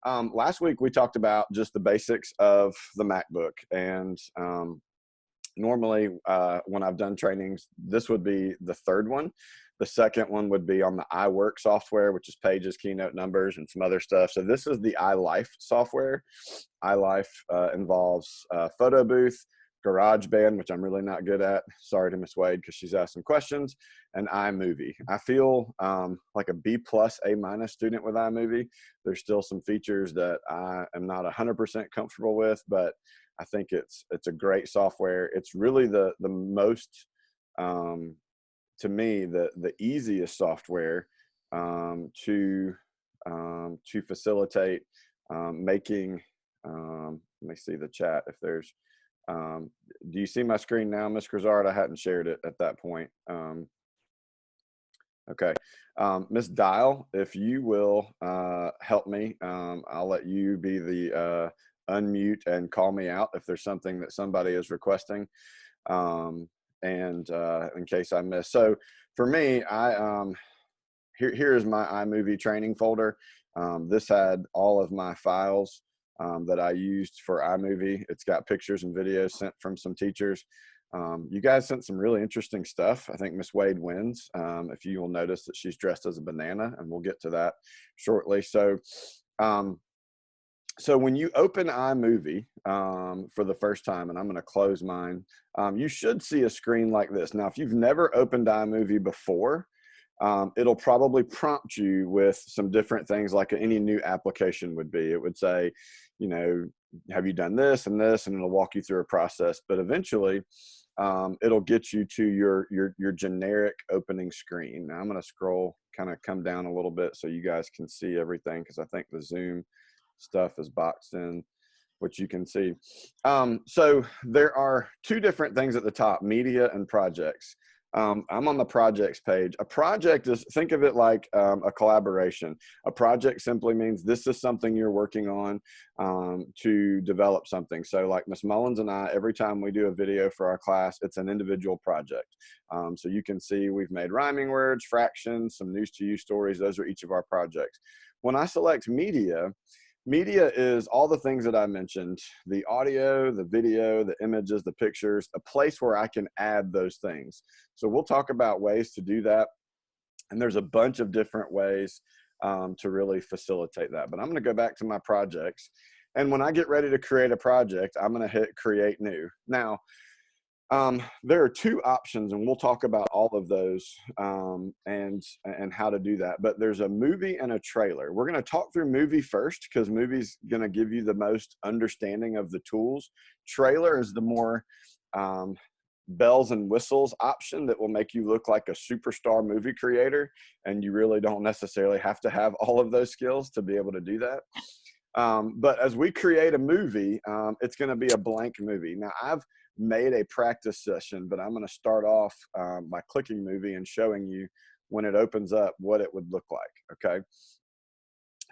Last week we talked about just the basics of the MacBook, and normally when I've done trainings, this would be the third one. The second one would be on the iWork software, which is Pages, Keynote, Numbers, and some other stuff. So this is the iLife software. iLife involves Photo Booth, GarageBand, which I'm really not good at. Sorry to Miss Wade because she's asked some questions, and iMovie. I feel like a B+, A- student with iMovie. There's still some features that I am not 100% comfortable with, but I think it's a great software. It's really the most to me the easiest software to facilitate making. Let me see the chat if there's. Do you see my screen now, Ms. Grisard? I hadn't shared it at that point. Okay, Ms. Dial, if you will help me, I'll let you be the unmute and call me out if there's something that somebody is requesting, and in case I miss. So for me, here is my iMovie training folder. This had all of my files that I used for iMovie. It's got pictures and videos sent from some teachers. You guys sent some really interesting stuff. I think Miss Wade wins. If you will notice that she's dressed as a banana, and we'll get to that shortly. So, so when you open iMovie for the first time, and I'm going to close mine, you should see a screen like this. Now, if you've never opened iMovie before, it'll probably prompt you with some different things like any new application would be. It would say, you know, have you done this and this, and it'll walk you through a process. But eventually, it'll get you to your generic opening screen. Now I'm going to scroll, kind of come down a little bit so you guys can see everything, because I think the Zoom stuff is boxed in, which you can see. So there are two different things at the top: media and projects. I'm on the projects page. A project is, think of it like a collaboration. A project simply means this is something you're working on to develop something. So like Ms. Mullins and I, every time we do a video for our class, it's an individual project. So you can see we've made rhyming words, fractions, some news to you stories. Those are each of our projects. When I select media, media is all the things that I mentioned: the audio, the video, the images, the pictures, a place where I can add those things. So we'll talk about ways to do that. And there's a bunch of different ways to really facilitate that. But I'm going to go back to my projects. And when I get ready to create a project, I'm going to hit Create New. Now, there are two options, and we'll talk about all of those and how to do that. But there's a movie and a trailer. We're going to talk through movie first, because movie's going to give you the most understanding of the tools. Trailer is the more bells and whistles option that will make you look like a superstar movie creator, and you really don't necessarily have to have all of those skills to be able to do that. But as we create a movie, it's going to be a blank movie. Now, I've made a practice session, but I'm going to start off by clicking movie and showing you when it opens up what it would look like. Okay.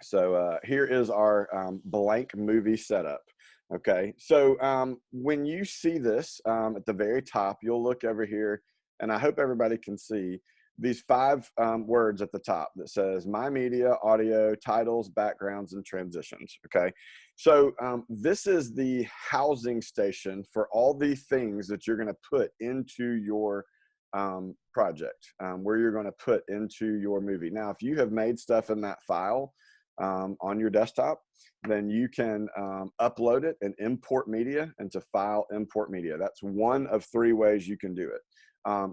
So here is our blank movie setup. Okay. So when you see this at the very top, you'll look over here, and I hope everybody can see these 5 words at the top that says My Media, Audio, Titles, Backgrounds, and Transitions. Okay. So this is the housing station for all the things that you're going to put into your project, where you're going to put into your movie. Now, if you have made stuff in that file on your desktop, then you can upload it and import media into File, Import Media. That's one of 3 ways you can do it.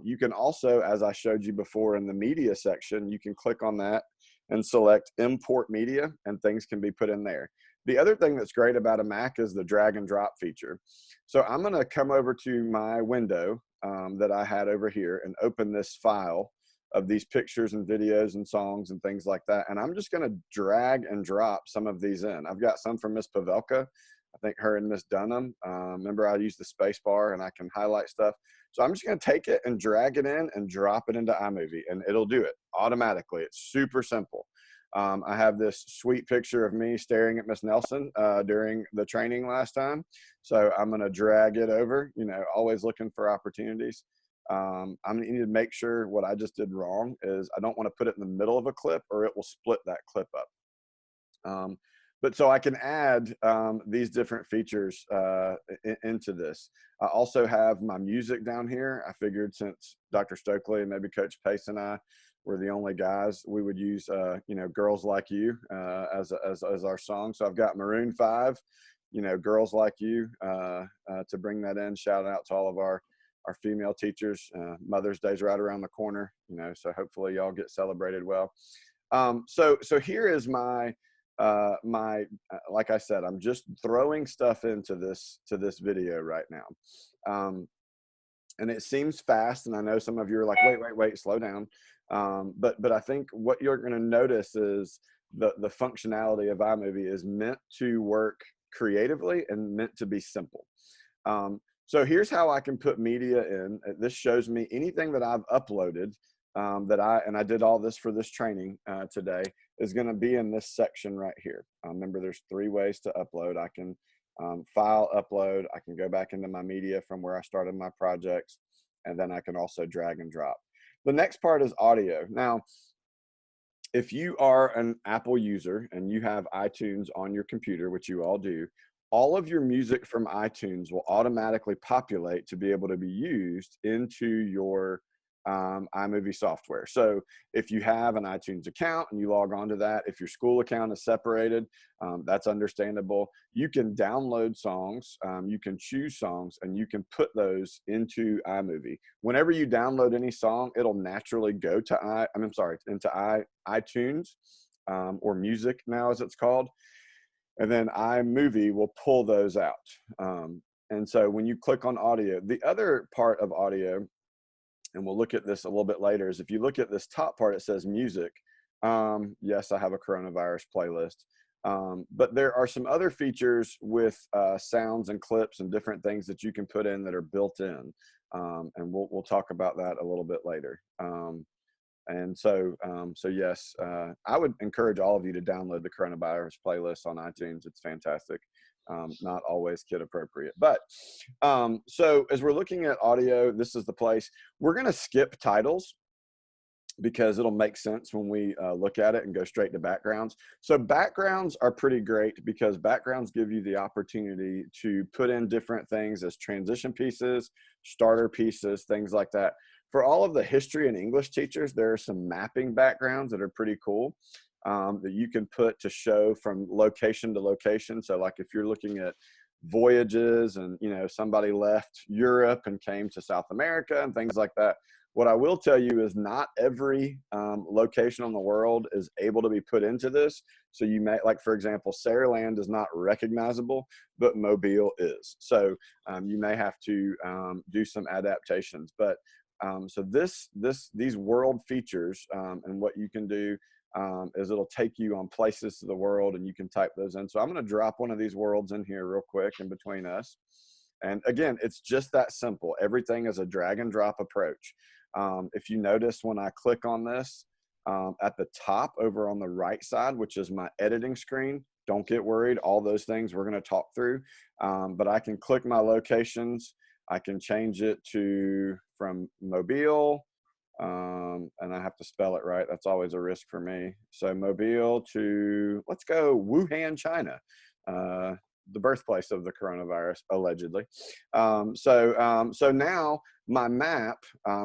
You can also, as I showed you before in the media section, you can click on that and select Import Media, and things can be put in there. The other thing that's great about a Mac is the drag and drop feature. So I'm going to come over to my window that I had over here and open this file of these pictures and videos and songs and things like that. And I'm just going to drag and drop some of these in. I've got some from Miss Pavelka. I think her and Miss Dunham. Remember, I used the space bar and I can highlight stuff. So I'm just going to take it and drag it in and drop it into iMovie, and it'll do it automatically. It's super simple. I have this sweet picture of me staring at Miss Nelson during the training last time. So I'm going to drag it over, you know, always looking for opportunities. I'm going to need to make sure what I just did wrong is I don't want to put it in the middle of a clip, or it will split that clip up. but so I can add these different features into this. I also have my music down here. I figured since Dr. Stokely and maybe Coach Pace and I were the only guys, we would use, you know, Girls Like You as our song. So I've got Maroon 5, you know, Girls Like You to bring that in. Shout out to all of our female teachers. Mother's Day's right around the corner, you know, so hopefully y'all get celebrated well. So here is my, like I said, I'm just throwing stuff into this video right now. And it seems fast, and I know some of you are like, wait, slow down. But I think what you're going to notice is the functionality of iMovie is meant to work creatively and meant to be simple. So here's how I can put media in. This shows me anything that I've uploaded and I did all this for this training today, is going to be in this section right here. Remember, there's 3 ways to upload. I can file upload. I can go back into my media from where I started my projects, and then I can also drag and drop. The next part is audio. Now, if you are an Apple user and you have iTunes on your computer, which you all do, all of your music from iTunes will automatically populate to be able to be used into your iMovie software. So if you have an iTunes account and you log on to that, if your school account is separated, that's understandable. You can download songs, you can choose songs, and you can put those into iMovie. Whenever you download any song, it'll naturally go to into iTunes or Music now, as it's called. And then iMovie will pull those out. And so when you click on audio, the other part of audio, and we'll look at this a little bit later, is if you look at this top part, it says music. Yes, I have a coronavirus playlist. But there are some other features with sounds and clips and different things that you can put in that are built in. And we'll talk about that a little bit later. And so yes, I would encourage all of you to download the coronavirus playlist on iTunes. It's fantastic. Not always kid appropriate, but so as we're looking at audio, this is the place. We're going to skip titles because it'll make sense when we look at it and go straight to backgrounds. So backgrounds are pretty great because backgrounds give you the opportunity to put in different things as transition pieces, starter pieces, things like that. For all of the history and English teachers, there are some mapping backgrounds that are pretty cool that you can put to show from location to location. So like if you're looking at voyages and, you know, somebody left Europe and came to South America and things like that. What I will tell you is not every location on the world is able to be put into this. So you may, like for example, Saraland is not recognizable, but Mobile is. So you may have to do some adaptations. But so these world features and what you can do is it'll take you on places to the world and you can type those in. So I'm going to drop one of these worlds in here real quick in between us. And again, it's just that simple. Everything is a drag and drop approach. If you notice when I click on this at the top over on the right side, which is my editing screen, don't get worried. All those things we're going to talk through. But I can click my locations. I can change it from Mobile. And I have to spell it right. That's always a risk for me. So Mobile to, let's go Wuhan, China, the birthplace of the coronavirus, allegedly. So now my map,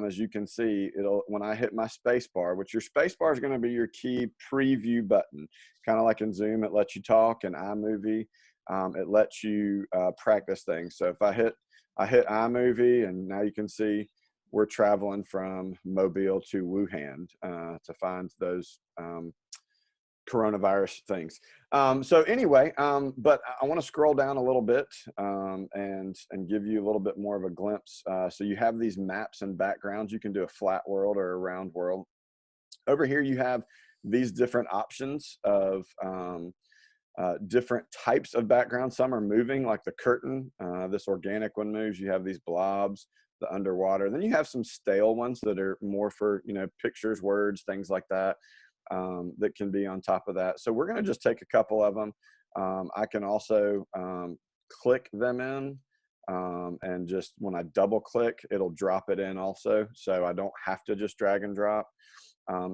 as you can see, when I hit my space bar, which your space bar is going to be your key preview button, kind of like in Zoom, it lets you talk, and iMovie, it lets you practice things. So if I hit iMovie, and now you can see we're traveling from Mobile to Wuhan to find those coronavirus things. So anyway, but I want to scroll down a little bit and give you a little bit more of a glimpse. So you have these maps and backgrounds. You can do a flat world or a round world. Over here, you have these different options of different types of background. Some are moving, like the curtain. This organic one moves. You have these blobs, the underwater. Then you have some stale ones that are more for, you know, pictures, words, things like that, that can be on top of that. So we're going to just take a couple of them. I can also click them in, and just when I double click, it'll drop it in also. So I don't have to just drag and drop.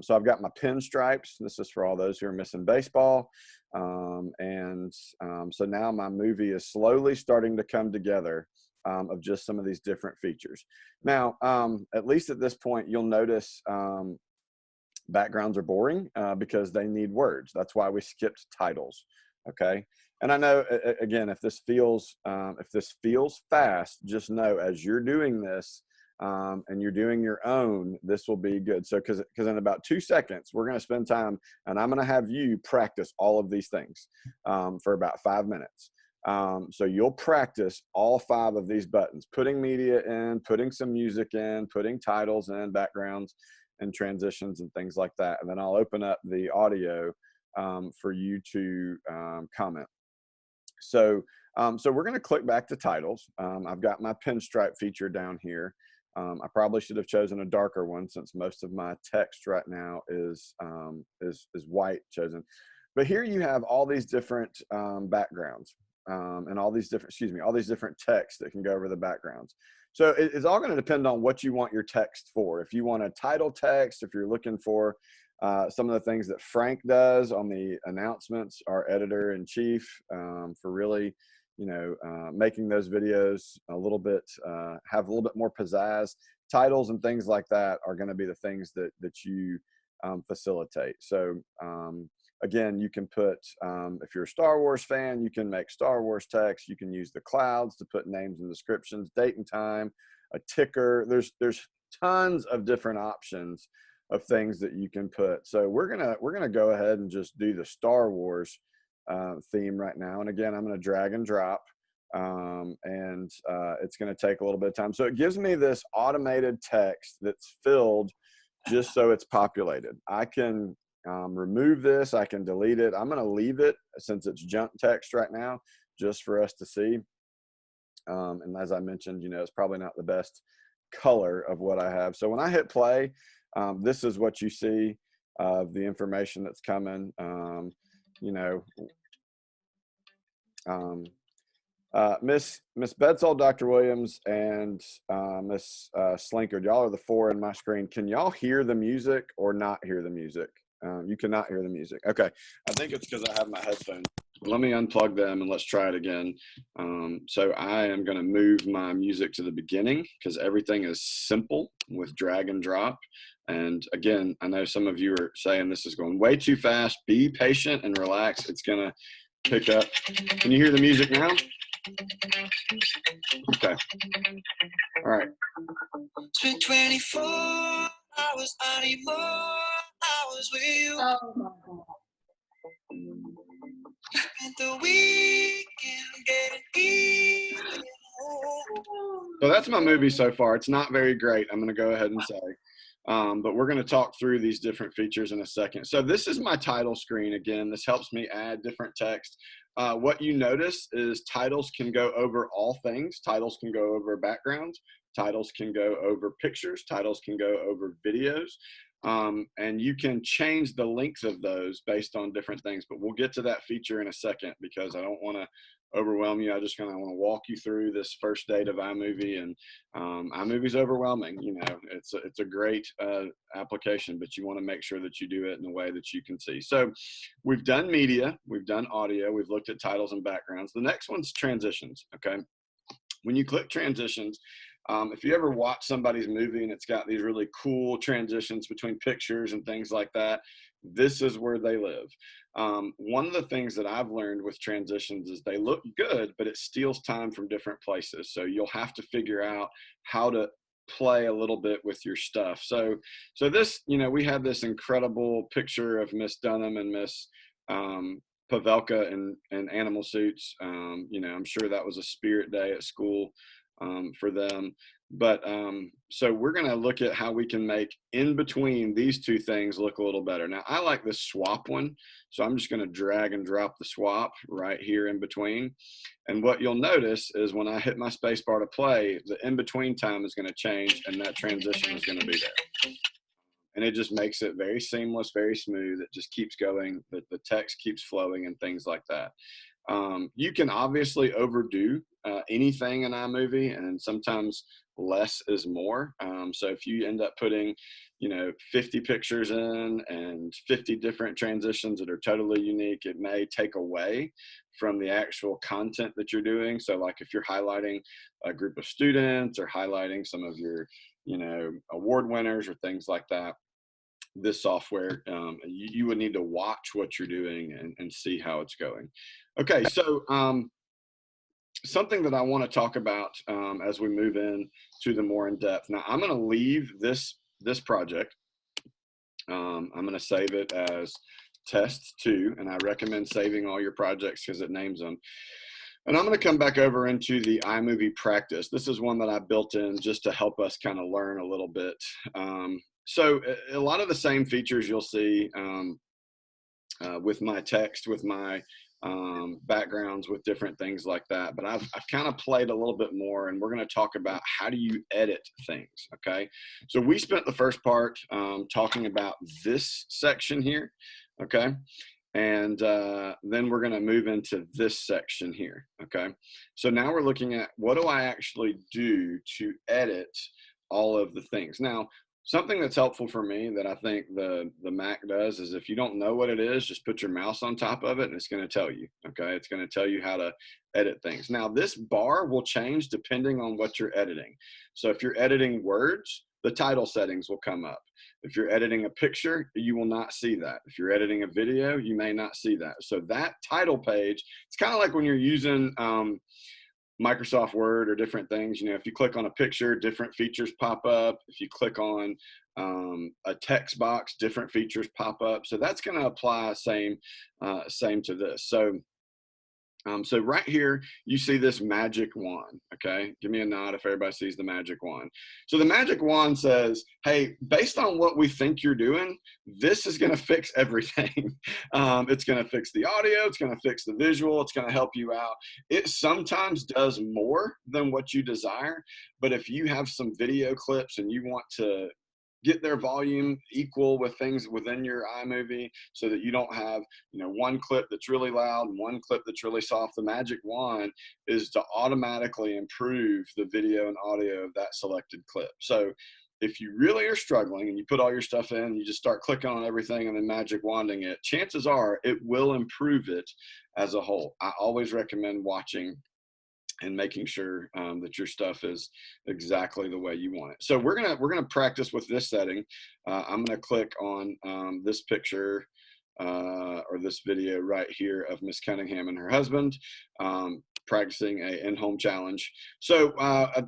So I've got my pinstripes. This is for all those who are missing baseball. So now my movie is slowly starting to come together of just some of these different features. Now, at least at this point, you'll notice backgrounds are boring because they need words. That's why we skipped titles. Okay. And I know, again, if this feels fast, just know as you're doing this and you're doing your own, this will be good. So, because in about 2 seconds, we're going to spend time and I'm going to have you practice all of these things for about 5 minutes. So you'll practice all 5 of these buttons, putting media in, putting some music in, putting titles in, backgrounds and transitions and things like that. And then I'll open up the audio for you to comment. So we're going to click back to titles. I've got my pinstripe feature down here. I probably should have chosen a darker one since most of my text right now is white chosen. But here you have all these different backgrounds and all these different texts that can go over the backgrounds. So it's all going to depend on what you want your text for. If you want a title text, if you're looking for some of the things that Frank does on the announcements, our editor-in-chief, for really, making those videos a little bit, have a little bit more pizzazz. Titles and things like that are going to be the things that you facilitate. So again, you can put, if you're a Star Wars fan, you can make Star Wars text. You can use the clouds to put names and descriptions, date and time, a ticker. There's tons of different options of things that you can put. So we're gonna go ahead and just do the Star Wars theme right now. And again, I'm gonna drag and drop, and it's gonna take a little bit of time. So it gives me this automated text that's filled just so it's populated. I can remove this, I can delete it. I'm gonna leave it since it's junk text right now, just for us to see. And as I mentioned, it's probably not the best color of what I have. So when I hit play, this is what you see of the information that's coming. Miss Bedsall, Dr. Williams, and Miss Slinkard, y'all are the 4 in my screen. Can y'all hear the music or not hear the music? You cannot hear the music. Okay, I think it's because I have my headphones. Let me unplug them and let's try it again. So I am going to move my music to the beginning because everything is simple with drag and drop. And again, I know some of you are saying this is going way too fast. Be patient and relax. It's going to pick up. Can you hear the music now? Okay. All right. It's been 24 hours, I need more hours with you. Oh my God. Spent the weekend getting even. So that's my movie so far. It's not very great, I'm going to go ahead and say. But we're going to talk through these different features in a second. So this is my title screen. Again, this helps me add different text. What you notice is titles can go over all things. Titles can go over backgrounds. Titles can go over pictures. Titles can go over videos. And you can change the length of those based on different things. But we'll get to that feature in a second because I don't want to overwhelm you. I just kind of want to walk you through this first date of iMovie, and iMovie's overwhelming. It's a great application, but you want to make sure that you do it in a way that you can see. So we've done media, we've done audio, we've looked at titles and backgrounds. The next one's transitions. Okay, when you click transitions, if you ever watch somebody's movie and it's got these really cool transitions between pictures and things like that, this is where they live. One of the things that I've learned with transitions is they look good, but it steals time from different places. So you'll have to figure out how to play a little bit with your stuff. So this, we have this incredible picture of Miss Dunham and Miss Pavelka in animal suits. I'm sure that was a spirit day at school for them. But so we're going to look at how we can make in between these two things look a little better. Now, I like this swap one, so I'm just going to drag and drop the swap right here in between. And what you'll notice is when I hit my space bar to play, the in-between time is going to change and that transition is going to be there. And it just makes it very seamless, very smooth. It just keeps going. The text keeps flowing and things like that. You can obviously overdo anything in iMovie, and sometimes less is more. So if you end up putting, 50 pictures in and 50 different transitions that are totally unique, it may take away from the actual content that you're doing. So like if you're highlighting a group of students or highlighting some of your, award winners or things like that, this software, you would need to watch what you're doing and see how it's going. Okay, so something that I want to talk about as we move in to the more in depth. Now, I'm going to leave this project. I'm going to save it as test 2, and I recommend saving all your projects because it names them. And I'm going to come back over into the iMovie practice. This is one that I built in just to help us kind of learn a little bit. So a lot of the same features you'll see with my text, with my backgrounds, with different things like that. But I've kind of played a little bit more, and we're going to talk about how do you edit things, okay? So we spent the first part talking about this section here, okay? And then we're going to move into this section here, okay? So now we're looking at what do I actually do to edit all of the things. Now, something that's helpful for me that I think the Mac does is if you don't know what it is, just put your mouse on top of it and it's going to tell you, okay? It's going to tell you how to edit things. Now, this bar will change depending on what you're editing. So if you're editing words, the title settings will come up. If you're editing a picture, you will not see that. If you're editing a video, you may not see that. So that title page, it's kind of like when you're using Microsoft Word or different things. If you click on a picture, different features pop up. If you click on a text box, different features pop up. So that's going to apply same to this. So right here, you see this magic wand, okay? Give me a nod if everybody sees the magic wand. So the magic wand says, hey, based on what we think you're doing, this is gonna fix everything. It's gonna fix the audio, it's gonna fix the visual, it's gonna help you out. It sometimes does more than what you desire, but if you have some video clips and you want to get their volume equal with things within your iMovie so that you don't have, one clip that's really loud and one clip that's really soft. The magic wand is to automatically improve the video and audio of that selected clip. So if you really are struggling and you put all your stuff in, you just start clicking on everything and then magic wanding it, chances are it will improve it as a whole. I always recommend watching and making sure that your stuff is exactly the way you want it. So we're gonna practice with this setting. I'm gonna click on this picture or this video right here of Miss Cunningham and her husband practicing a in-home challenge. So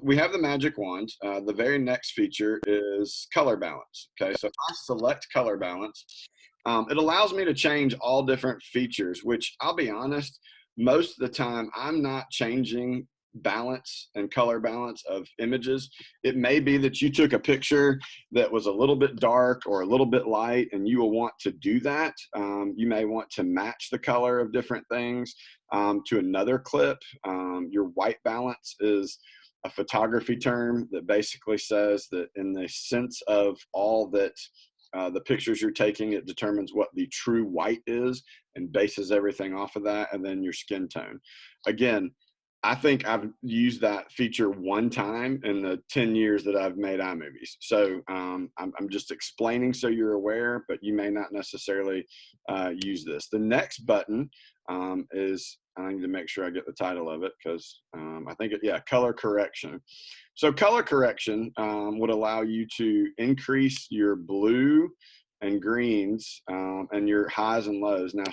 we have the magic wand. The very next feature is color balance. Okay, so if I select color balance, it allows me to change all different features, which I'll be honest, most of the time I'm not changing balance and color balance of images. It may be that you took a picture that was a little bit dark or a little bit light and you will want to do that. You may want to match the color of different things to another clip. Your white balance is a photography term that basically says that in the sense of all that the pictures you're taking, it determines what the true white is and bases everything off of that, and then your skin tone. Again, I think I've used that feature one time in the 10 years that I've made iMovies. So I'm just explaining so you're aware, but you may not necessarily use this. The next button is, I need to make sure I get the title of it because I think color correction. So color correction would allow you to increase your blue and greens and your highs and lows. Now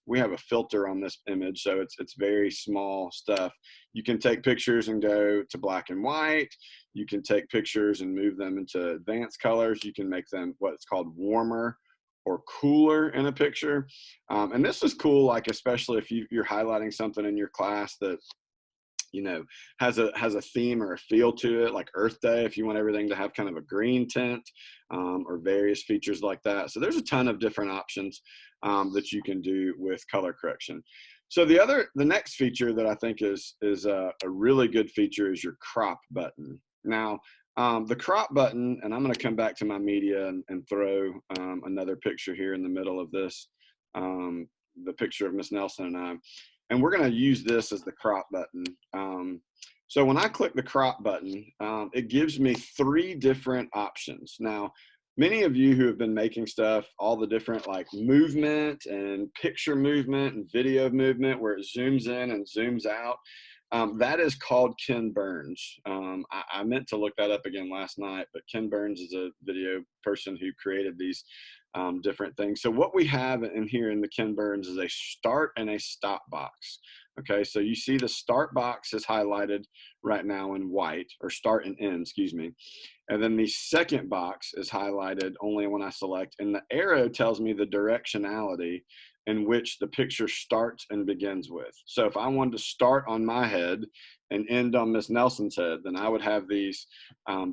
we have a filter on this image, so it's very small stuff. You can take pictures and go to black and white. You can take pictures and move them into advanced colors. You can make them what's called warmer or cooler in a picture. And this is cool, like especially if you're highlighting something in your class that has a theme or a feel to it, like Earth Day, if you want everything to have kind of a green tint or various features like that. So there's a ton of different options that you can do with color correction. So the next feature that I think is a really good feature is your crop button. Now, the crop button, and I'm going to come back to my media and throw another picture here in the middle of this, the picture of Miss Nelson and I. And we're going to use this as the crop button. So when I click the crop button, it gives me 3 different options. Now, many of you who have been making stuff, all the different like movement and picture movement and video movement where it zooms in and zooms out, that is called Ken Burns. I meant to look that up again last night, but Ken Burns is a video person who created these different things. So what we have in here in the Ken Burns is a start and a stop box. Okay, so you see the start box is highlighted right now in white, or start and end, excuse me. And then the second box is highlighted only when I select, and the arrow tells me the directionality in which the picture starts and begins with. So if I wanted to start on my head and end on Miss Nelson's head, then I would have these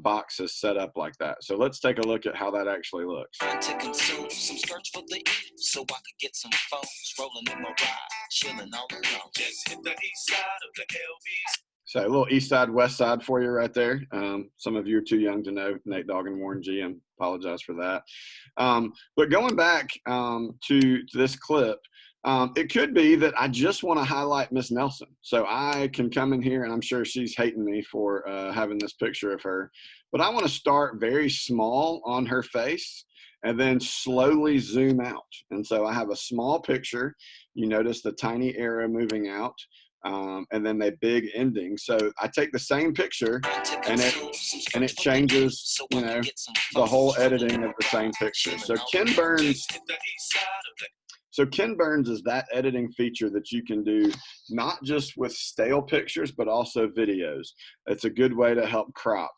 boxes set up like that. So let's take a look at how that actually looks. To consume some search for the eve, so I could get some phones rolling in my ride, chilling all alone. Just hit the east side of the LBs. So a little east side, west side for you right there. Some of you are too young to know Nate Dogg and Warren G. I apologize for that. But going back to this clip, it could be that I just want to highlight Miss Nelson. So I can come in here, and I'm sure she's hating me for having this picture of her. But I want to start very small on her face and then slowly zoom out. And so I have a small picture. You notice the tiny arrow moving out. And then they big ending. So I take the same picture and it changes, you know, the whole editing of the same picture. So Ken Burns is that editing feature that you can do not just with stale pictures, but also videos. It's a good way to help crop.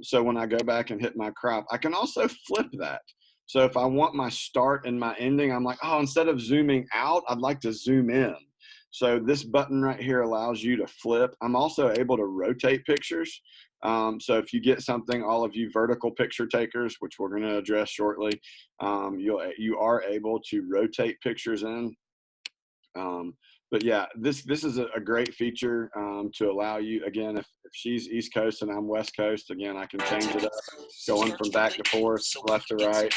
So when I go back and hit my crop, I can also flip that. So if I want my start and my ending, I'm like, oh, instead of zooming out, I'd like to zoom in. So this button right here allows you to flip. I'm also able to rotate pictures. So if you get something, all of you vertical picture takers, which we're going to address shortly, you are able to rotate pictures in. But yeah, this is a great feature to allow you, again, if she's East Coast and I'm West Coast, again, I can change it up, going from back to forth, left to right,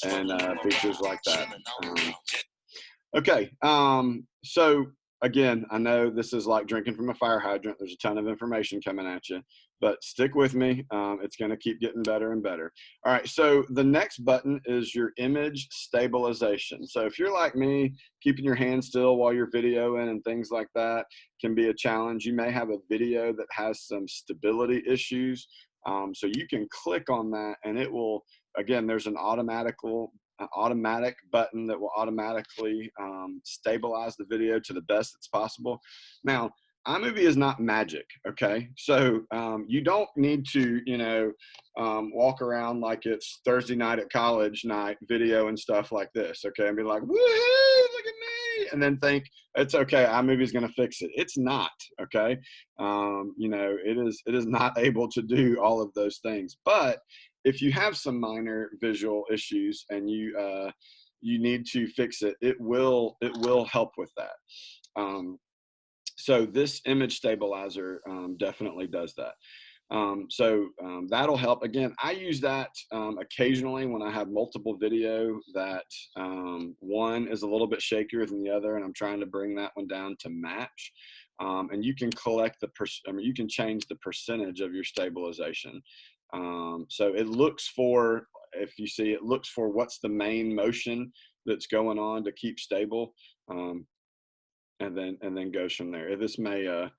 and features like that. Okay, so again, I know this is like drinking from a fire hydrant. There's a ton of information coming at you, but stick with me. It's going to keep getting better and better. All right, so the next button is your image stabilization. So if you're like me, keeping your hand still while you're videoing and things like that can be a challenge. You may have a video that has some stability issues. So you can click on that and it will, again, there's an automatic button that will automatically stabilize the video to the best it's possible. Now, iMovie is not magic, okay? So you don't need to, you know, walk around like it's Thursday night at college night video and stuff like this, okay? And be like, woohoo, look at me, and then think it's okay, iMovie is going to fix it. It's not, okay? You know, it is not able to do all of those things, but if you have some minor visual issues and you need to fix it, it will help with that. So this image stabilizer definitely does that. That'll help. Again, I use that occasionally when I have multiple video that one is a little bit shakier than the other, and I'm trying to bring that one down to match. And you can you can change the percentage of your stabilization. So it looks for, if you see, it looks for what's the main motion that's going on to keep stable, and then goes from there. This may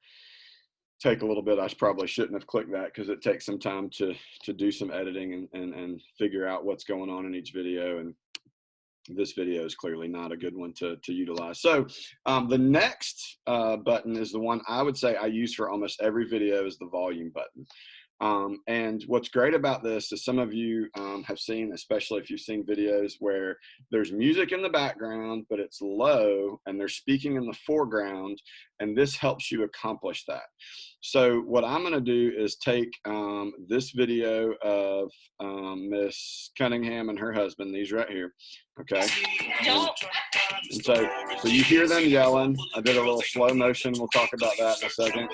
take a little bit. I probably shouldn't have clicked that because it takes some time to do some editing and figure out what's going on in each video. And this video is clearly not a good one to utilize. So the next button is the one I would say I use for almost every video, is the volume button. And what's great about this is some of you have seen, especially if you've seen videos where there's music in the background, but it's low and they're speaking in the foreground, and this helps you accomplish that. So what I'm going to do is take this video of Miss Cunningham and her husband, these right here, okay? And so you hear them yelling. I did a little slow motion. We'll talk about that in a second.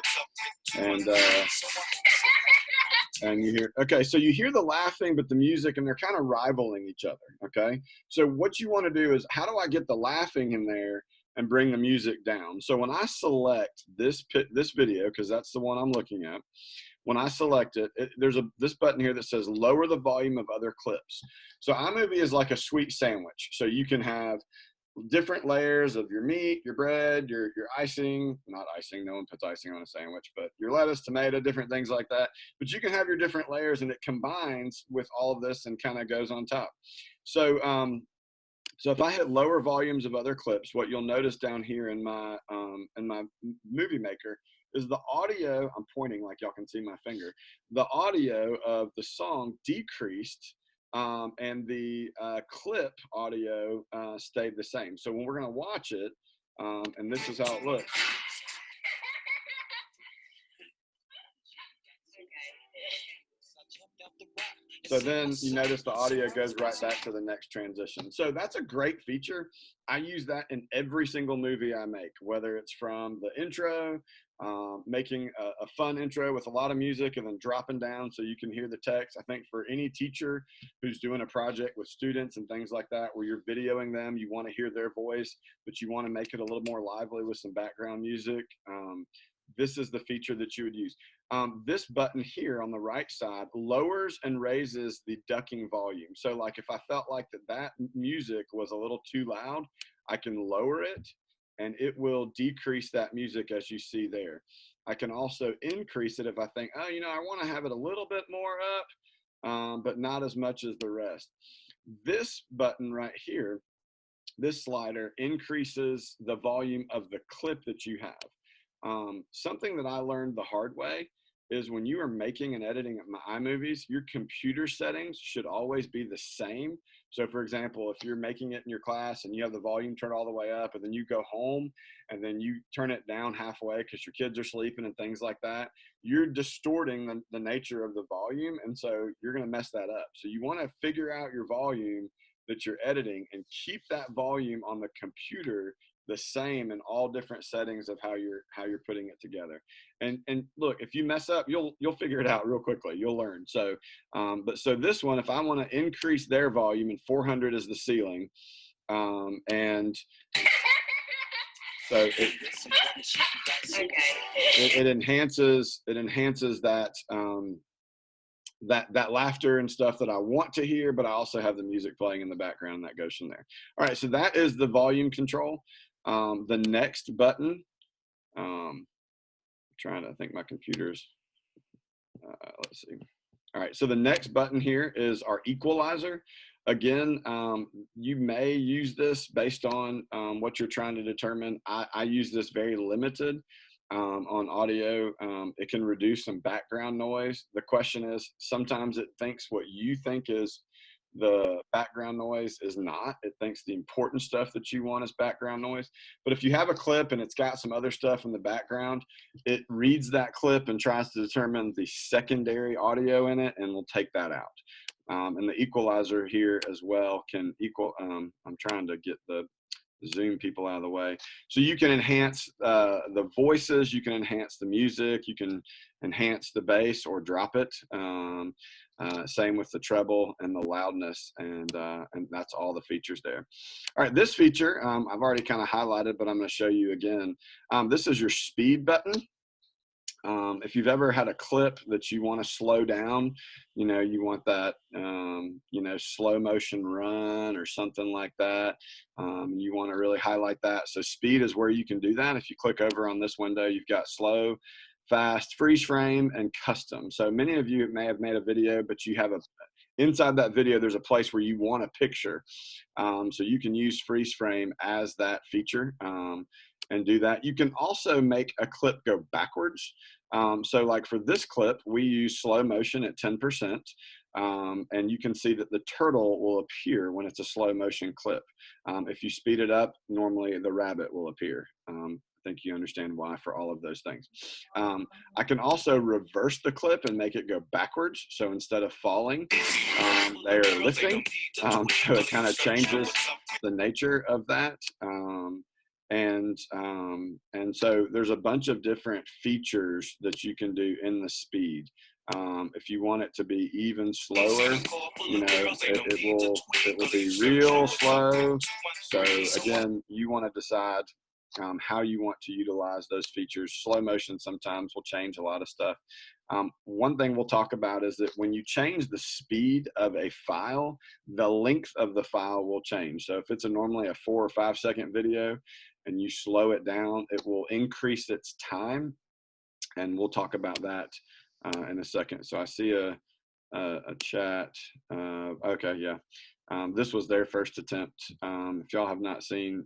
And you hear, okay, so you hear the laughing, but the music, and they're kind of rivaling each other, okay? So what you want to do is, how do I get the laughing in there, and bring the music down. So when I select this video, because that's the one I'm looking at, when I select it, there's this button here that says lower the volume of other clips. So iMovie is like a sweet sandwich. So you can have different layers of your meat, your bread, your icing, not icing, no one puts icing on a sandwich, but your lettuce, tomato, different things like that. But you can have your different layers and it combines with all of this and kind of goes on top. So, so if I hit lower volumes of other clips, what you'll notice down here in my movie maker is the audio, I'm pointing like y'all can see my finger, the audio of the song decreased and the clip audio stayed the same. So when we're gonna watch it, and this is how it looks. So then you notice the audio goes right back to the next transition. So that's a great feature. I use that in every single movie I make, whether it's from the intro, making a fun intro with a lot of music and then dropping down so you can hear the text. I think for any teacher who's doing a project with students and things like that, where you're videoing them, you want to hear their voice, but you want to make it a little more lively with some background music. This is the feature that you would use. This button here on the right side lowers and raises the ducking volume. So like if I felt like that music was a little too loud, I can lower it and it will decrease that music as you see there. I can also increase it if I think, oh, you know, I want to have it a little bit more up, but not as much as the rest. This button right here, this slider increases the volume of the clip that you have. Something that I learned the hard way is when you are making and editing my iMovies, your computer settings should always be the same. So for example, if you're making it in your class and you have the volume turned all the way up and then you go home and then you turn it down halfway because your kids are sleeping and things like that, you're distorting the nature of the volume. And so you're gonna mess that up. So you wanna figure out your volume that you're editing and keep that volume on the computer the same in all different settings of how you're putting it together. And look, if you mess up, you'll figure it out real quickly. You'll learn. So, but so this one, if I want to increase their volume, and 400 is the ceiling, and so it enhances that. That laughter and stuff that I want to hear, but I also have the music playing in the background that goes from there. All right, so that is the volume control. The next button, trying to think my computer's, let's see. All right, so the next button here is our equalizer. Again, you may use this based on what you're trying to determine. I use this very limited. On audio, it can reduce some background noise. The question is, sometimes it thinks what you think is the background noise is not. It thinks the important stuff that you want is background noise. But if you have a clip and it's got some other stuff in the background, it reads that clip and tries to determine the secondary audio in it and will take that out. And the equalizer here as well can equal, I'm trying to get the Zoom people out of the way. So you can enhance the voices, you can enhance the music, you can enhance the bass or drop it. Same with the treble and the loudness, and that's all the features there. All right, this feature I've already kind of highlighted, but I'm going to show you again. This is your speed button. If you've ever had a clip that you want to slow down, you know, you want that, you know, slow motion run or something like that. You want to really highlight that. So speed is where you can do that. If you click over on this window, you've got slow, fast, freeze frame, and custom. So many of you may have made a video, but you have inside that video, there's a place where you want a picture. So you can use freeze frame as that feature. And do that. You can also make a clip go backwards. So like for this clip, we use slow motion at 10%. And you can see that the turtle will appear when it's a slow motion clip. If you speed it up, normally the rabbit will appear. I think you understand why for all of those things. I can also reverse the clip and make it go backwards. So instead of falling, they're lifting. So it kind of changes the nature of that. And so there's a bunch of different features that you can do in the speed. If you want it to be even slower, you know, it will be real slow. So again, you want to decide how you want to utilize those features. Slow motion sometimes will change a lot of stuff. One thing we'll talk about is that when you change the speed of a file, the length of the file will change. So if it's normally a 4 or 5 second video and you slow it down, it will increase its time. And we'll talk about that in a second. So I see a chat. Okay, yeah. This was their first attempt. If y'all have not seen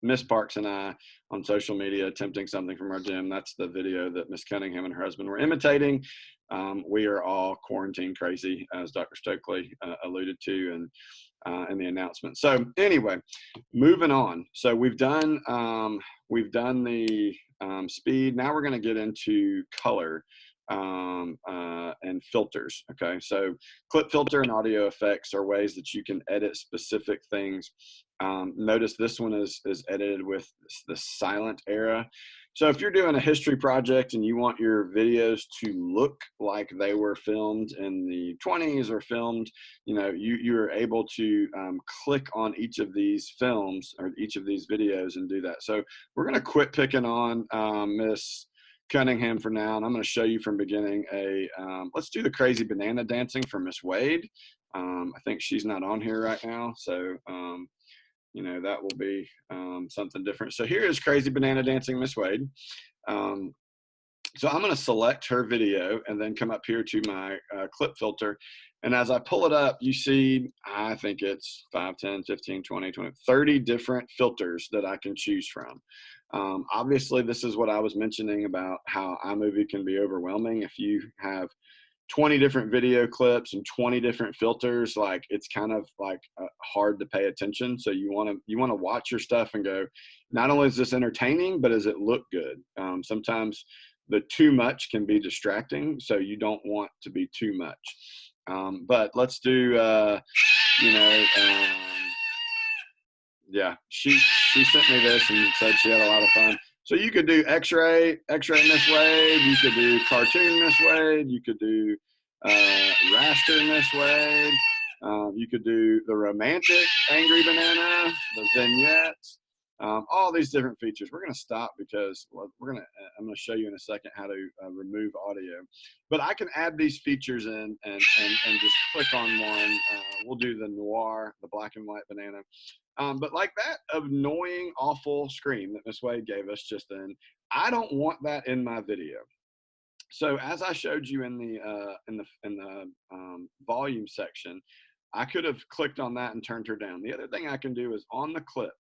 Miss Parks and I on social media attempting something from our gym, that's the video that Miss Cunningham and her husband were imitating. We are all quarantine crazy, as Dr. Stokely alluded to in the announcement. So anyway, moving on. So we've done the speed. Now we're going to get into color and filters. Okay, so clip filter and audio effects are ways that you can edit specific things. Notice this one is edited with the silent era. So if you're doing a history project and you want your videos to look like they were filmed in the 20s or filmed, you're able to click on each of these films or each of these videos and do that. So we're going to quit picking on Miss Cunningham for now, and I'm going to show you from beginning let's do the crazy banana dancing for Miss Wade. I think she's not on here right now, so that will be something different. So here is crazy banana dancing Miss Wade. So I'm going to select her video and then come up here to my clip filter. And as I pull it up, you see, I think it's 5, 10, 15, 20, 30 different filters that I can choose from. Obviously, this is what I was mentioning about how iMovie can be overwhelming. If you have 20 different video clips and 20 different filters, like it's kind of like hard to pay attention. So you want to watch your stuff and go, not only is this entertaining, but does it look good? Sometimes the too much can be distracting, so you don't want to be too much. But let's do, yeah, she sent me this and said she had a lot of fun. So you could do X-ray Miss Wade. You could do cartoon Miss Wade. You could do raster Miss Wade. You could do the romantic angry banana, the vignettes, all these different features. We're going to stop because I'm going to show you in a second how to remove audio. But I can add these features in and just click on one. We'll do the noir, the black and white banana. But like that annoying, awful scream that Miss Wade gave us just then, I don't want that in my video. So as I showed you in the volume section, I could have clicked on that and turned her down. The other thing I can do is on the clip.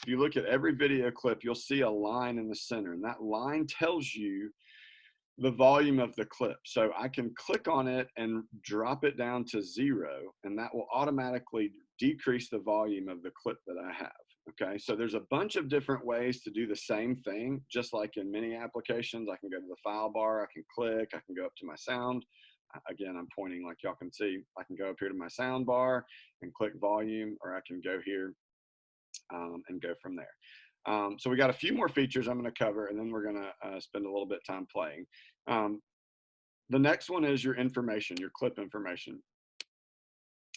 If you look at every video clip, you'll see a line in the center, and that line tells you the volume of the clip. So I can click on it and drop it down to 0, and that will automatically decrease the volume of the clip that I have. Okay, so there's a bunch of different ways to do the same thing, just like in many applications. I can go to the file bar, I can click, I can go up to my sound. Again, I'm pointing like y'all can see. I can go up here to my sound bar and click volume, or I can go here and go from there. So we got a few more features I'm going to cover, and then we're going to spend a little bit of time playing. The next one is your information, your clip information.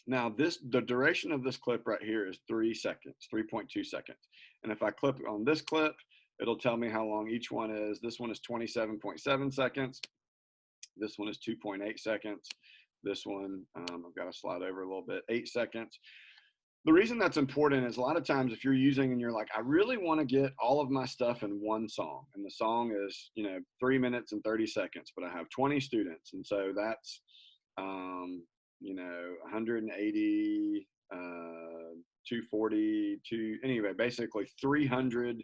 Now the duration of this clip right here is 3 seconds, 3.2 seconds. And if I click on this clip, it'll tell me how long each one is. This one is 27.7 seconds. This one is 2.8 seconds. This one, I've got to slide over a little bit, 8 seconds. The reason that's important is a lot of times if you're using and you're like, I really want to get all of my stuff in one song, and the song is, 3 minutes and 30 seconds, but I have 20 students. And so that's, 180, 240, anyway, basically 300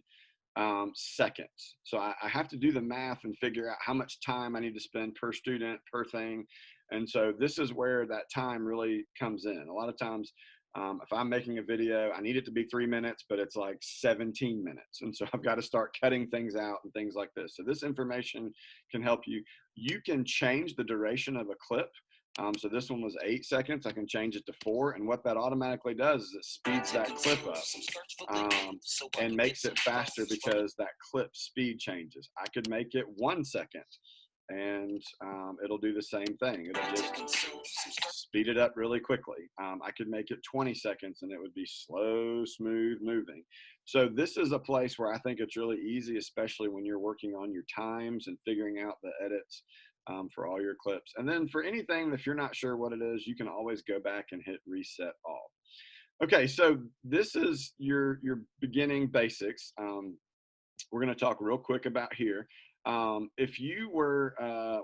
seconds. So I have to do the math and figure out how much time I need to spend per student, per thing. And so this is where that time really comes in. A lot of times, if I'm making a video, I need it to be 3 minutes, but it's like 17 minutes. And so I've got to start cutting things out and things like this. So this information can help you. You can change the duration of a clip. So this one was 8 seconds. I can change it to 4. And what that automatically does is it speeds that clip up and makes it faster because that clip speed changes. I could make it 1 second. and it'll do the same thing. It'll just speed it up really quickly. I could make it 20 seconds and it would be slow, smooth moving. So this is a place where I think it's really easy, especially when you're working on your times and figuring out the edits for all your clips. And then for anything, if you're not sure what it is, you can always go back and hit reset all. Okay, so this is your beginning basics. We're going to talk real quick about here. If you were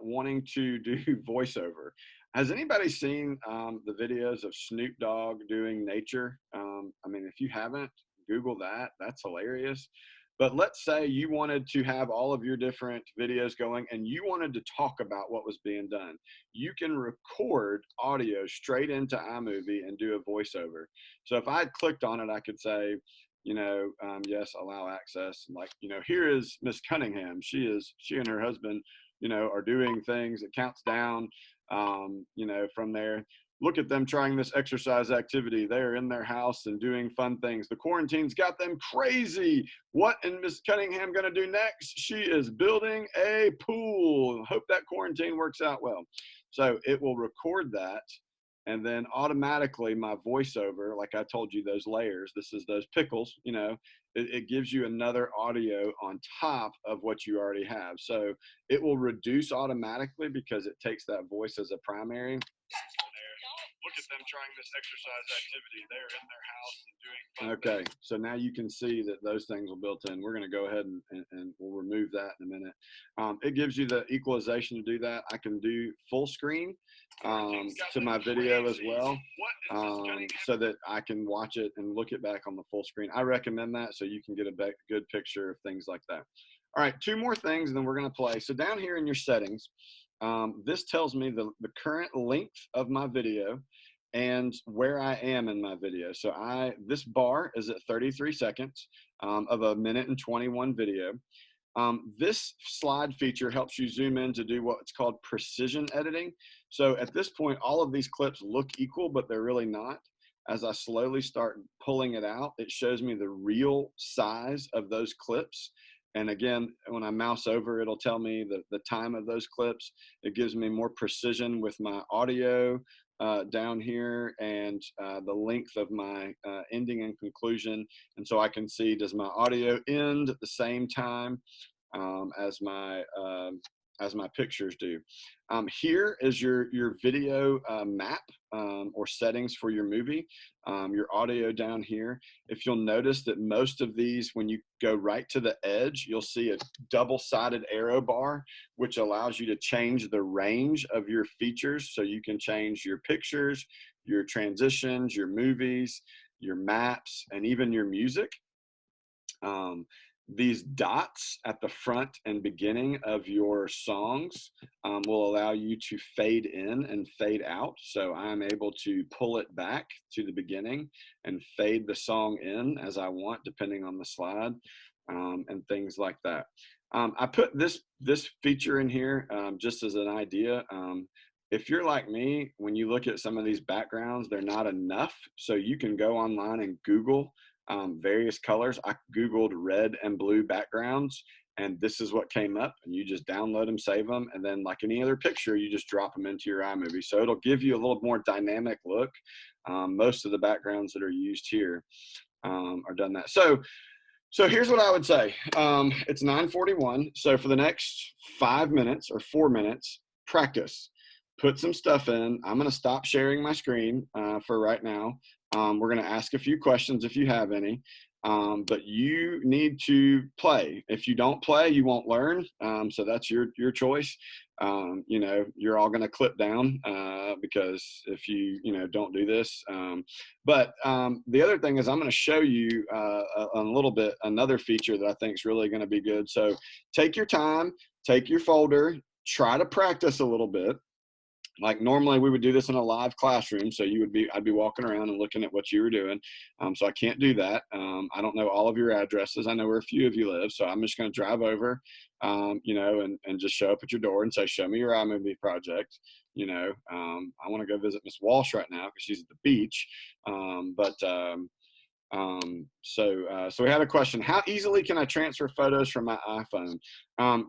wanting to do voiceover, has anybody seen the videos of Snoop Dogg doing nature? I mean, if you haven't, Google that. That's hilarious. But let's say you wanted to have all of your different videos going and you wanted to talk about what was being done. You can record audio straight into iMovie and do a voiceover. So if I had clicked on it, I could say, yes, allow access. Like, here is Miss Cunningham. She and her husband, are doing things. It counts down, from there. Look at them trying this exercise activity. They're in their house and doing fun things. The quarantine's got them crazy. What is Miss Cunningham going to do next? She is building a pool. Hope that quarantine works out well. So it will record that. And then automatically my voiceover, like I told you, those layers, this is those pickles, it gives you another audio on top of what you already have. So it will reduce automatically because it takes that voice as a primary. Look at them trying this exercise activity. They're in their house and doing fun. Okay, so now you can see that those things are built in. We're going to go ahead and we'll remove that in a minute. It gives you the equalization to do that. I can do full screen to my video as well, so that I can watch it and look it back on the full screen. I recommend that so you can get a good picture of things like that. All right, two more things and then we're going to play. So down here in your settings, this tells me the current length of my video and where I am in my video. So this bar is at 33 seconds of a 1:21 video. This slide feature helps you zoom in to do what's called precision editing. So at this point, all of these clips look equal, but they're really not. As I slowly start pulling it out, it shows me the real size of those clips. And again, when I mouse over, it'll tell me the time of those clips. It gives me more precision with my audio down here and the length of my ending and conclusion. And so I can see, does my audio end at the same time as my pictures do. Here is your video map or settings for your movie, your audio down here. If you'll notice that most of these, when you go right to the edge, you'll see a double-sided arrow bar, which allows you to change the range of your features. So you can change your pictures, your transitions, your movies, your maps, and even your music. These dots at the front and beginning of your songs will allow you to fade in and fade out. So I'm able to pull it back to the beginning and fade the song in as I want, depending on the slide, and things like that. I put this feature in here just as an idea. If you're like me, when you look at some of these backgrounds, they're not enough. So you can go online and Google various colors. I Googled red and blue backgrounds, and this is what came up. And you just download them, save them, and then like any other picture, you just drop them into your iMovie. So it'll give you a little more dynamic look. Most of the backgrounds that are used here are done that. So here's what I would say. It's 9:41. So for the next 5 minutes or 4 minutes, practice. Put some stuff in. I'm going to stop sharing my screen for right now. We're going to ask a few questions if you have any, but you need to play. If you don't play, you won't learn. So that's your choice. You're all going to clip down because if you don't do this. But the other thing is I'm going to show you a little bit another feature that I think is really going to be good. So take your time, take your folder, try to practice a little bit. Like normally we would do this in a live classroom. So I'd be walking around and looking at what you were doing. So I can't do that. I don't know all of your addresses. I know where a few of you live. So I'm just going to drive over, and just show up at your door and say, show me your iMovie project. I want to go visit Miss Walsh right now because she's at the beach. So we had a question: how easily can I transfer photos from my iPhone?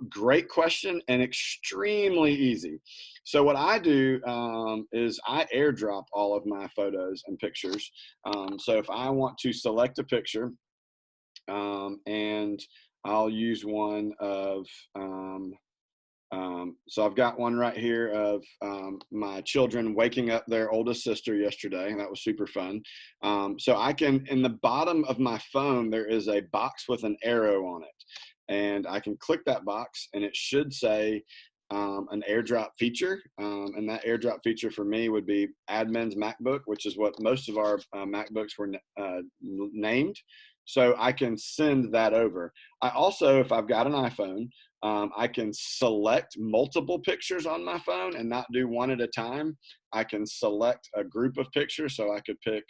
Great question, and extremely easy. So what I do is I airdrop all of my photos and pictures. So if I want to select a picture, and I'll use one of so I've got one right here of my children waking up their oldest sister yesterday, and that was super fun. So I can, in the bottom of my phone, there is a box with an arrow on it, and I can click that box, and it should say an airdrop feature. And that airdrop feature for me would be admin's MacBook, which is what most of our MacBooks were named. So I can send that over. I also, if I've got an iPhone, I can select multiple pictures on my phone and not do one at a time. I can select a group of pictures. So I could pick,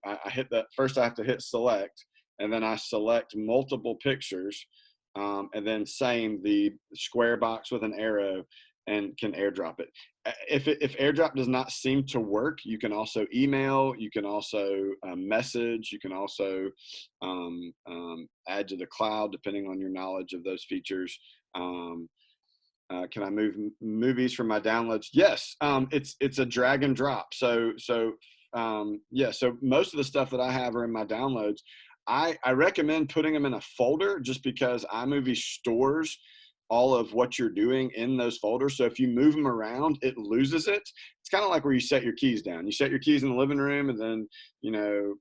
I hit that first, I have to hit select, and then I select multiple pictures. And then same, the square box with an arrow, and can airdrop it. If airdrop does not seem to work, you can also email, you can also message, you can also add to the cloud, depending on your knowledge of those features. Can I move movies from my downloads? Yes, it's a drag and drop. So most of the stuff that I have are in my downloads. I recommend putting them in a folder, just because iMovie stores all of what you're doing in those folders. So if you move them around, it loses it. It's kind of like where you set your keys down. You set your keys in the living room, and then, your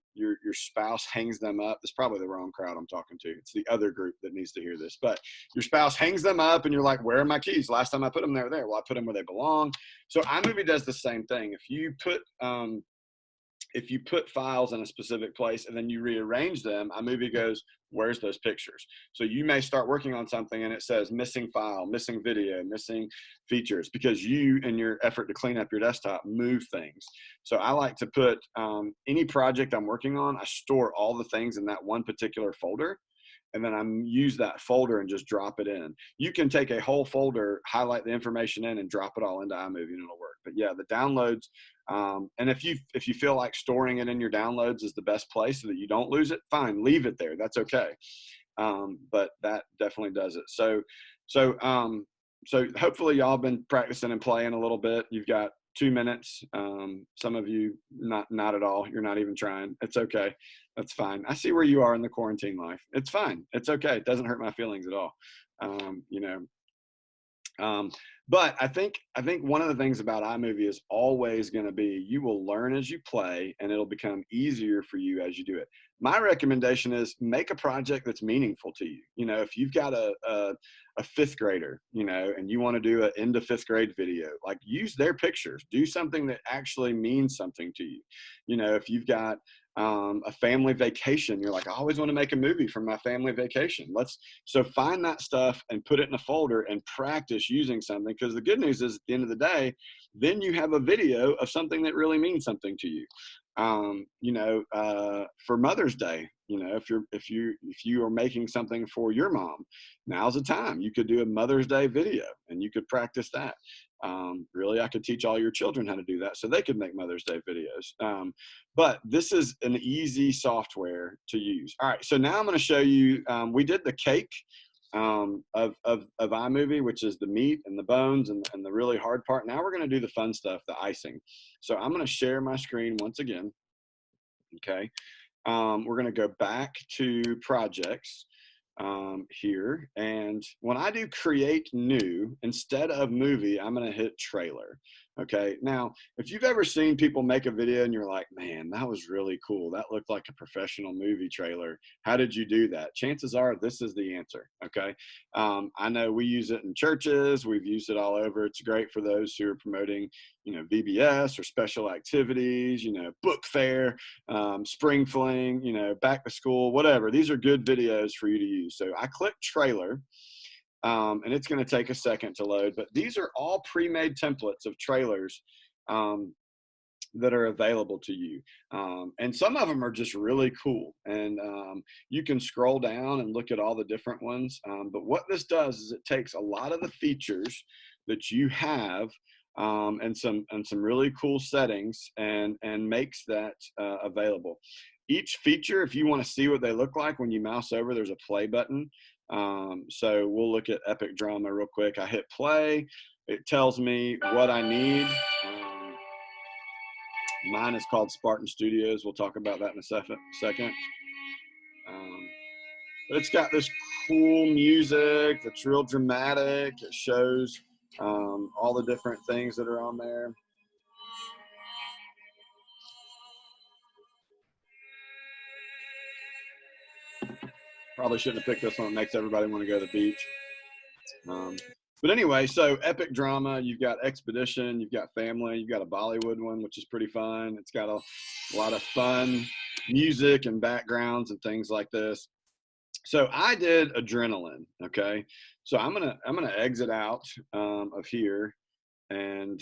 spouse hangs them up. It's probably the wrong crowd I'm talking to. It's the other group that needs to hear this. But your spouse hangs them up, and you're like, where are my keys? Last time I put them, they were there. Well, I put them where they belong. So iMovie does the same thing. If you put files in a specific place and then you rearrange them, iMovie goes, where's those pictures? So you may start working on something and it says missing file, missing video, missing features, because you, in your effort to clean up your desktop, move things. So I like to put any project I'm working on, I store all the things in that one particular folder, and then I use that folder and just drop it in. You can take a whole folder, highlight the information in, and drop it all into iMovie, and it'll work. But yeah, the downloads, and if you feel like storing it in your downloads is the best place so that you don't lose it, fine, leave it there. That's okay. But that definitely does it. So hopefully y'all been practicing and playing a little bit. You've got 2 minutes. Some of you not at all. You're not even trying. It's okay. That's fine. I see where you are in the quarantine life. It's fine. It's okay. It doesn't hurt my feelings at all. But I think one of the things about iMovie is always going to be, you will learn as you play, and it'll become easier for you as you do it. My recommendation is make a project that's meaningful to you. If you've got a fifth grader, and you want to do an end of fifth grade video, like, use their pictures, do something that actually means something to you. If you've got a family vacation, you're like, I always want to make a movie from my family vacation. So find that stuff and put it in a folder and practice using something, because the good news is, at the end of the day, then you have a video of something that really means something to you. For Mother's Day, if you are making something for your mom, now's the time. You could do a Mother's Day video, and you could practice that. Really, I could teach all your children how to do that so they could make Mother's Day videos. But this is an easy software to use. All right, so now I'm going to show you, we did the cake of iMovie, which is the meat and the bones and the really hard part. Now we're going to do the fun stuff, the icing. So I'm going to share my screen once again. Okay. We're going to go back to projects here. And when I do create new, instead of movie, I'm going to hit trailer. Okay. Now, if you've ever seen people make a video and you're like, man, that was really cool. That looked like a professional movie trailer. How did you do that? Chances are this is the answer. Okay. I know we use it in churches. We've used it all over. It's great for those who are promoting, VBS or special activities, book fair, spring fling, back to school, whatever. These are good videos for you to use. So I click trailer. And it's going to take a second to load, but these are all pre-made templates of trailers that are available to you. And some of them are just really cool. And you can scroll down and look at all the different ones. But what this does is it takes a lot of the features that you have and some really cool settings and makes that available. each feature, if you want to see what they look like when you mouse over, there's a play button. So we'll look at Epic Drama real quick. I hit play. It tells me what I need. Mine is called Spartan Studios. We'll talk about that in a second. But it's got this cool music that's real dramatic. It shows all the different things that are on there. Probably shouldn't have picked this one. It makes everybody want to go to the beach. But anyway, so Epic Drama, you've got Expedition, you've got Family, you've got a Bollywood one, which is pretty fun. It's got a lot of fun music and backgrounds and things like this. So I did Adrenaline, okay? So I'm gonna exit out of here, and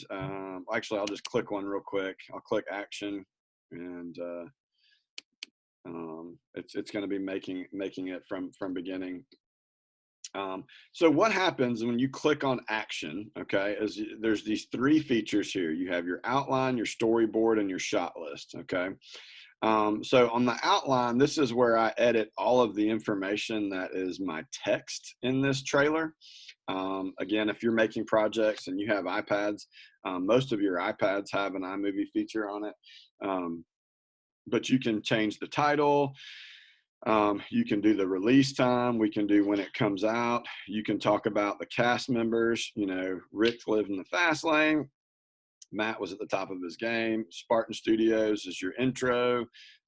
actually I'll just click one real quick. I'll click Action, and it's going to be making it from beginning. So what happens when you click on Action, okay, is there's these three features here. You have your outline, your storyboard, and your shot list, okay? So on the outline, this is where I edit all of the information that is my text in this trailer. Again, if you're making projects and you have iPads, most of your iPads have an iMovie feature on it. But you can change the title. You can do the release time. We can do when it comes out. You can talk about the cast members. You know, Rick lived in the fast lane. Matt was at the top of his game. Spartan Studios is your intro,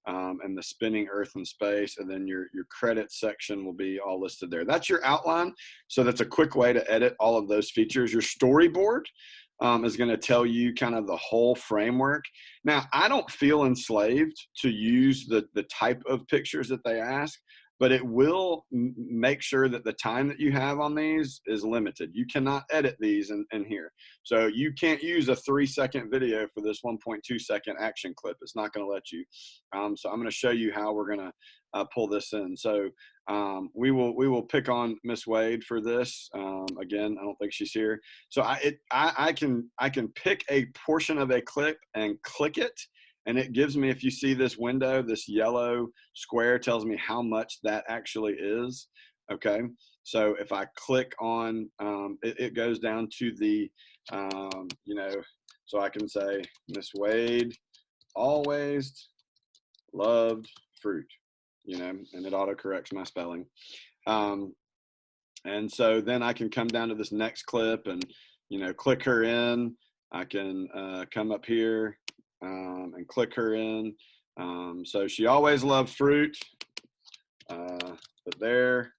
and the spinning Earth and space, and then your credits section will be all listed there. That's your outline. So that's a quick way to edit all of those features. Your storyboard is going to tell you kind of the whole framework. Now, I don't feel enslaved to use the type of pictures that they ask, but it will make sure that the time that you have on these is limited. You cannot edit these in here. So you can't use a 3-second video for this 1.2-second action clip. It's not going to let you. So I'm going to show you how we're going to pull this in. So we will pick on Miss Wade for this. Again, I don't think she's here. So I can pick a portion of a clip and click it. And it gives me, if you see this window, this yellow square tells me how much that actually is. Okay. So if I click on, it goes down to the, you know, so I can say Miss Wade always loved fruit, you know, and it auto corrects my spelling. And so then I can come down to this next clip and, you know, click her in. I can come up here and click her in. So she always loved fruit, but there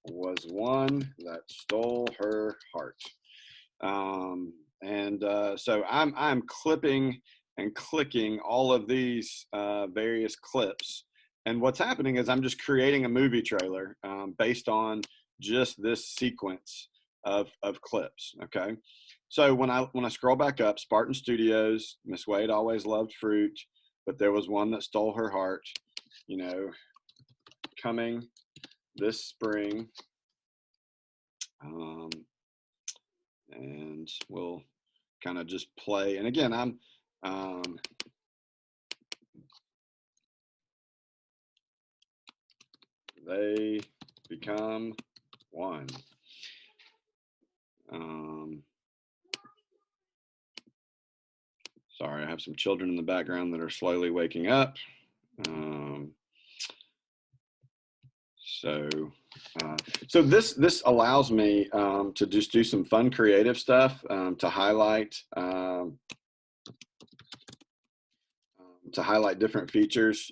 was one that stole her heart. So I'm clipping and clicking all of these various clips. And what's happening is I'm just creating a movie trailer based on just this sequence of clips, okay? So when I scroll back up, Spartan Studios, Miss Wade always loved fruit, but there was one that stole her heart, you know, coming this spring. And we'll kind of just play. And again, I'm they become one. Sorry, I have some children in the background that are slowly waking up. So this allows me to just do some fun creative stuff, to highlight different features.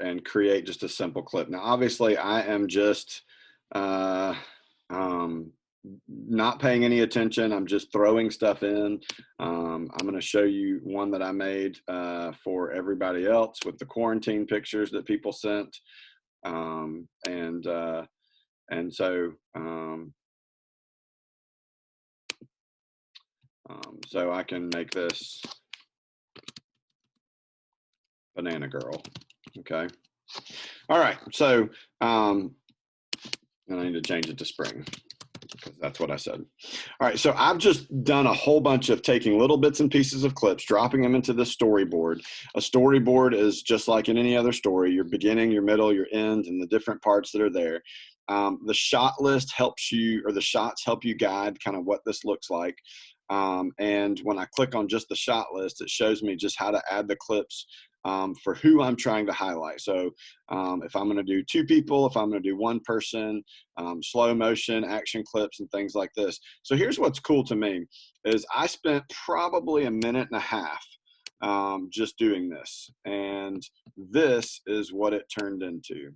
And create just a simple clip. Now, obviously, I am just not paying any attention. I'm just throwing stuff in. I'm going to show you one that I made for everybody else with the quarantine pictures that people sent. So I can make this banana girl. Okay. All right. So, and I need to change it to spring because That's what I said. All right, so I've just done a whole bunch of taking little bits and pieces of clips, dropping them into the storyboard. A storyboard is just like in any other story, your beginning, your middle, your end, and the different parts that are there. The shot list helps you, or the shots help you guide kind of what this looks like. And when I click on just the shot list, it shows me just how to add the clips for who I'm trying to highlight. So if I'm going to do two people, if I'm going to do one person, slow motion, action clips, and things like this. So here's what's cool to me is I spent probably a minute and a half just doing this. And this is what it turned into.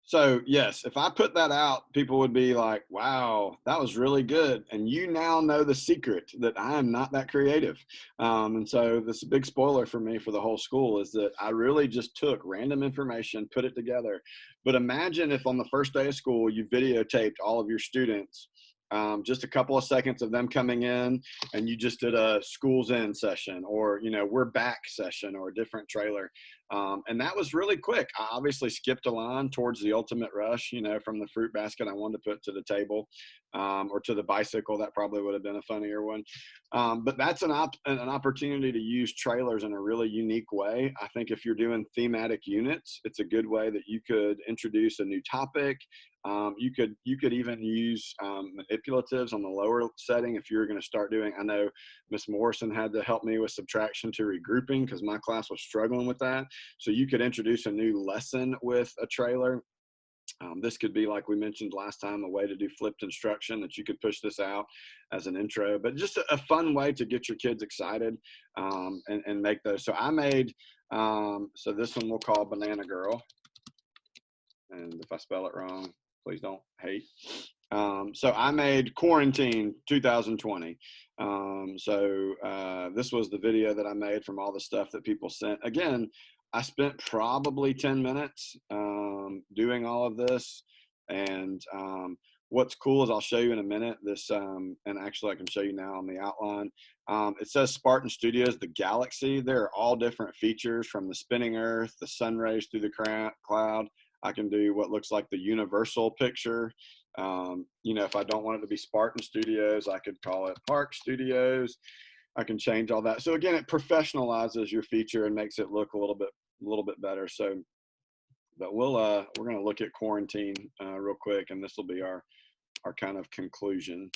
So yes, if I put that out, people would be like, wow, that was really good. And you now know the secret that I am not that creative. And so this big spoiler for me for the whole school is that I really just took random information, put it together. But imagine if on the first day of school, you videotaped all of your students, just a couple of seconds of them coming in, and you just did a school's in session, or, you know, we're back session, or a different trailer. And that was really quick. I obviously skipped a line towards the ultimate rush, you know, from the fruit basket I wanted to put to the table, or to the bicycle. That probably would have been a funnier one. But that's an opportunity to use trailers in a really unique way. I think if you're doing thematic units, it's a good way that you could introduce a new topic. You could even use manipulatives on the lower setting if you're going to start doing. I know Miss Morrison had to help me with subtraction to regrouping because my class was struggling with that. So you could introduce a new lesson with a trailer. This could be, like we mentioned last time, a way to do flipped instruction, that you could push this out as an intro, but just a fun way to get your kids excited, and make those. So I made, so this one we'll call Banana Girl. And if I spell it wrong, please don't hate. So I made Quarantine 2020. This was the video that I made from all the stuff that people sent. Again, I spent probably 10 minutes doing all of this. And what's cool is I'll show you in a minute this, and actually I can show you now on the outline. It says Spartan Studios, the Galaxy. There are all different features, from the spinning Earth, the sun rays through the cloud. I can do what looks like the universal picture. You know, if I don't want it to be Spartan Studios, I could call it Park Studios. I can change all that. So again, it professionalizes your feature and makes it look a little bit better. So, but we're going to look at Quarantine real quick, and this will be our kind of conclusion.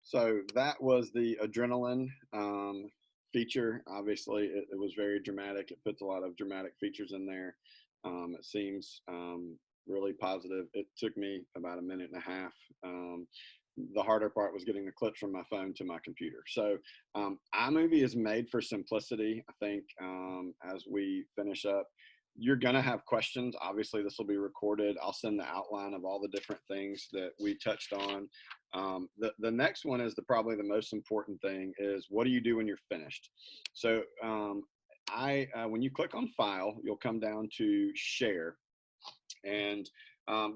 So that was the adrenaline feature. Obviously, it was very dramatic. It puts a lot of dramatic features in there. It seems really positive. It took me about a minute and a half. The harder part was getting the clips from my phone to my computer. So iMovie is made for simplicity. I think as we finish up, you're going to have questions. Obviously, this will be recorded. I'll send the outline of all the different things that we touched on. The next one is probably the most important thing is, what do you do when you're finished? So when you click on File, you'll come down to Share. And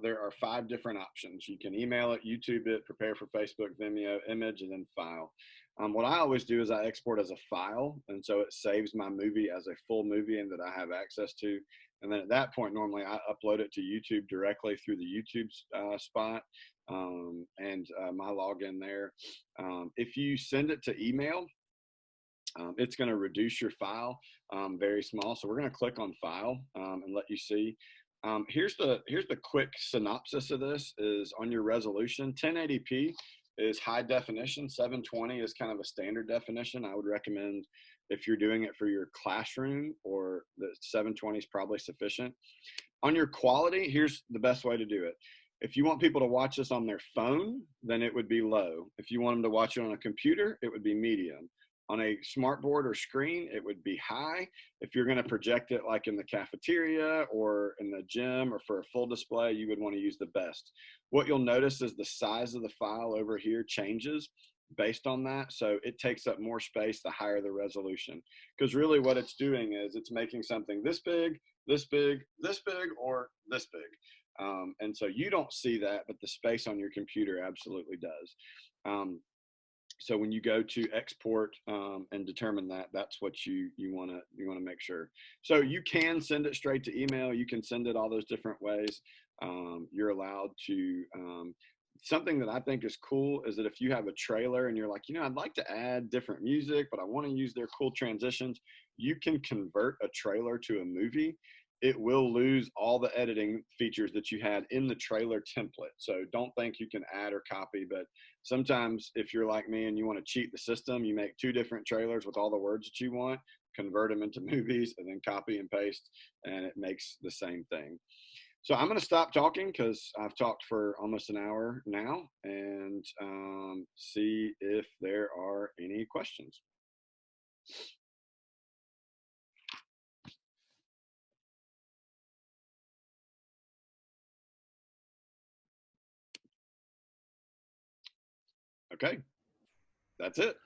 there are 5 different options. You can email it, YouTube it, prepare for Facebook, Vimeo, image, and then file. What I always do is I export as a file, and so it saves my movie as a full movie and that I have access to. And then at that point, normally I upload it to YouTube directly through the YouTube spot and my login there. If you send it to email, it's going to reduce your file very small. So we're going to click on File and let you see. Here's the quick synopsis of this. Is on your resolution, 1080p is high definition. 720 is kind of a standard definition. I would recommend, if you're doing it for your classroom, or the 720 is probably sufficient. On your quality, here's the best way to do it. If you want people to watch this on their phone, then it would be low. If you want them to watch it on a computer, it would be medium. On a smartboard or screen, it would be high. If you're going to project it like in the cafeteria or in the gym or for a full display, you would want to use the best. What you'll notice is the size of the file over here changes based on that. So it takes up more space the higher the resolution. Because really what it's doing is it's making something this big, this big, this big, or this big. And so you don't see that, but the space on your computer absolutely does. So when you go to export and determine that, that's what you want to make sure. So you can send it straight to email. You can send it all those different ways. You're allowed to. Something that I think is cool is that if you have a trailer and you're like, I'd like to add different music, but I want to use their cool transitions, you can convert a trailer to a movie. It will lose all the editing features that you had in the trailer template. So don't think you can add or copy, but sometimes if you're like me and you want to cheat the system, you make 2 different trailers with all the words that you want, convert them into movies, and then copy and paste, and it makes the same thing. So I'm going to stop talking because I've talked for almost an hour now, and see if there are any questions. Okay, that's it.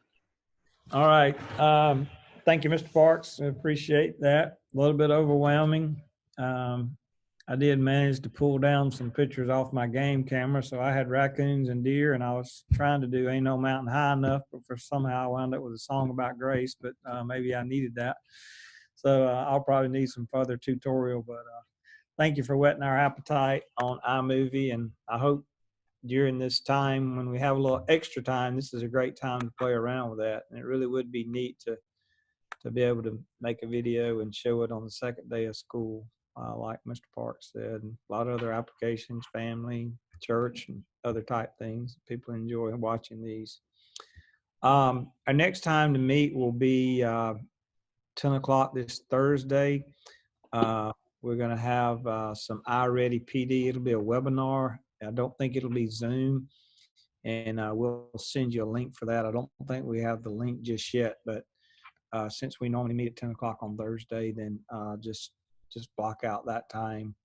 All right. Thank you, Mr. Parks. I appreciate that. A little bit overwhelming. I did manage to pull down some pictures off my game camera. So I had raccoons and deer, and I was trying to do Ain't No Mountain High Enough, but for somehow I wound up with a song about grace, but maybe I needed that. So I'll probably need some further tutorial, but thank you for whetting our appetite on iMovie, and I hope during this time when we have a little extra time, this is a great time to play around with that. And it really would be neat to be able to make a video and show it on the second day of school, like Mr. Parks said, and a lot of other applications, family, church, and other type things. People enjoy watching these. Our next time to meet will be 10 o'clock this Thursday. We're going to have some iReady PD. It'll be a webinar. I don't think it'll be Zoom, and we'll send you a link for that. I don't think we have the link just yet, but since we normally meet at 10 o'clock on Thursday, then just block out that time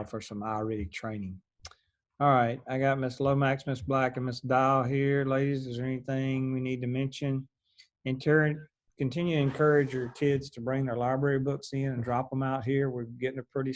for some iReady training. All right, I got Ms. Lomax, Ms. Black, and Ms. Dial here. Ladies, is there anything we need to mention? Continue to encourage your kids to bring their library books in and drop them out here. We're getting a pretty